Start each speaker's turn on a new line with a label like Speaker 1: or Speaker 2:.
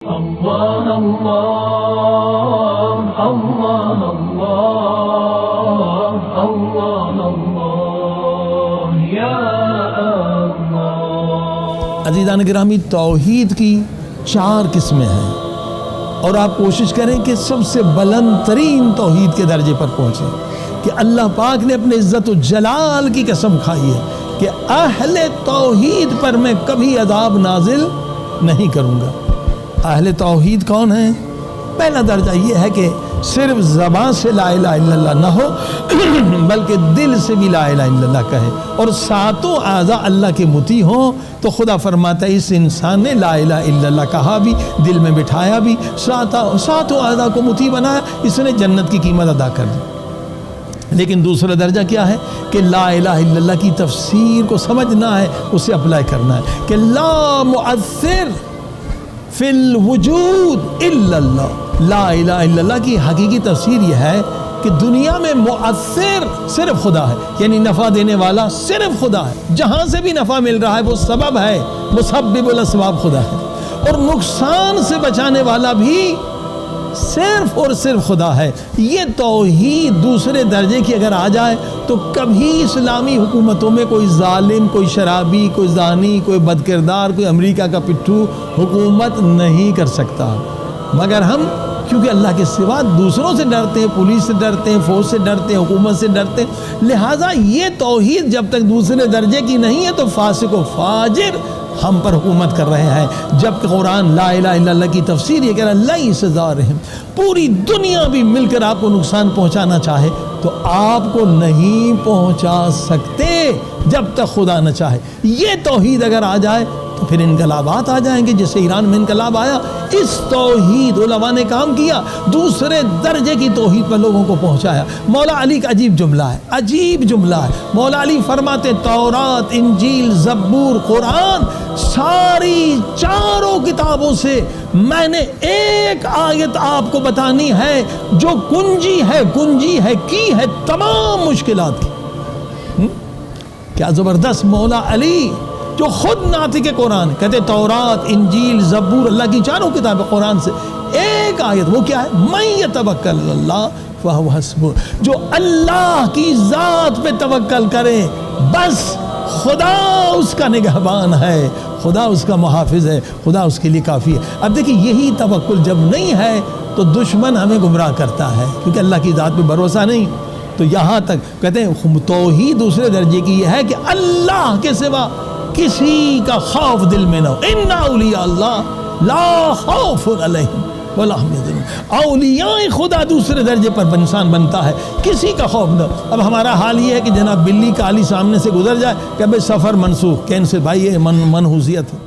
Speaker 1: اللہ اللہ اللہ اللہ اللہ اللہ یا اللہ۔
Speaker 2: عزیزان گرامی، توحید کی 4 قسمیں ہیں، اور آپ کوشش کریں کہ سب سے بلند ترین توحید کے درجے پر پہنچیں، کہ اللہ پاک نے اپنے عزت و جلال کی قسم کھائی ہے کہ اہل توحید پر میں کبھی عذاب نازل نہیں کروں گا۔ اہل توحید کون ہیں؟ پہلا درجہ یہ ہے کہ صرف زبان سے لا الہ الا اللہ نہ ہو بلکہ دل سے بھی لا الہ الا اللہ کہے، اور ساتوں اعضاء اللہ کے مطیع ہوں۔ تو خدا فرماتا ہے اس انسان نے لا الہ الا اللہ کہا بھی، دل میں بٹھایا بھی، ساتوں اعضاء کو مطیع بنایا، اس نے جنت کی قیمت ادا کر دی۔ لیکن دوسرا درجہ کیا ہے کہ لا الہ الا اللہ کی تفسیر کو سمجھنا ہے، اسے اپلائی کرنا ہے کہ لا مؤثر فی الوجود الا اللہ۔ لا الہ الا اللہ کی حقیقی تفسیر یہ ہے کہ دنیا میں مؤثر صرف خدا ہے، یعنی نفع دینے والا صرف خدا ہے، جہاں سے بھی نفع مل رہا ہے وہ سبب ہے، مسبب الاسباب خدا ہے، اور نقصان سے بچانے والا بھی صرف اور صرف خدا ہے۔ یہ توحید دوسرے درجے کی اگر آ جائے تو کبھی اسلامی حکومتوں میں کوئی ظالم، کوئی شرابی، کوئی زانی، کوئی بدکردار، کوئی امریکہ کا پٹھو حکومت نہیں کر سکتا، مگر ہم کیونکہ اللہ کے سوا دوسروں سے ڈرتے ہیں، پولیس سے ڈرتے ہیں، فوج سے ڈرتے ہیں، حکومت سے ڈرتے ہیں، لہٰذا یہ توحید جب تک دوسرے درجے کی نہیں ہے تو فاسق و فاجر ہم پر حکومت کر رہے ہیں، جبکہ قرآن لا الہ الا اللہ کی تفسیر یہ کہہ رہا ہے لیس ضارہم، پوری دنیا بھی مل کر آپ کو نقصان پہنچانا چاہے تو آپ کو نہیں پہنچا سکتے جب تک خدا نہ چاہے۔ یہ توحید اگر آ جائے تو پھر انقلابات آ جائیں گے، جیسے ایران میں انقلاب آیا۔ اس توحید علماء نے کام کیا، دوسرے درجے کی توحید پر لوگوں کو پہنچایا۔ مولا علی کا عجیب جملہ ہے، عجیب جملہ ہے۔ مولا علی فرماتے تورات، انجیل، زبور، قرآن، ساری 4 کتابوں سے میں نے ایک آیت آپ کو بتانی ہے جو کنجی ہے کی ہے تمام مشکلات کی۔ کیا زبردست مولا علی جو خود ناطق قرآن، کہتے تورات، انجیل، زبور، اللہ کی 4 کتابیں، قرآن سے ایک آیت، وہ کیا ہے؟ من یتوکل اللہ فہو حسبہ، جو اللہ کی ذات پہ توکل کرے بس خدا اس کا نگہبان ہے، خدا اس کا محافظ ہے، خدا اس کے لیے کافی ہے۔ اب دیکھیں یہی توکل جب نہیں ہے تو دشمن ہمیں گمراہ کرتا ہے، کیونکہ اللہ کی ذات پہ بھروسہ نہیں۔ تو یہاں تک کہتے ہیں توحید دوسرے درجے کی یہ ہے کہ اللہ کے سوا کسی کا خوف دل میں نہ ہو۔ ان اولیاء اللہ لا خوف علیہم ولا هم يحزنون، اولیاء خدا دوسرے درجے پر انسان بنتا ہے، کسی کا خوف نہ۔ اب ہمارا حال یہ ہے کہ جناب بلی کالی سامنے سے گزر جائے کہ بھائی سفر منسوخ، کینسل، بھائی یہ منحوسیت ہے۔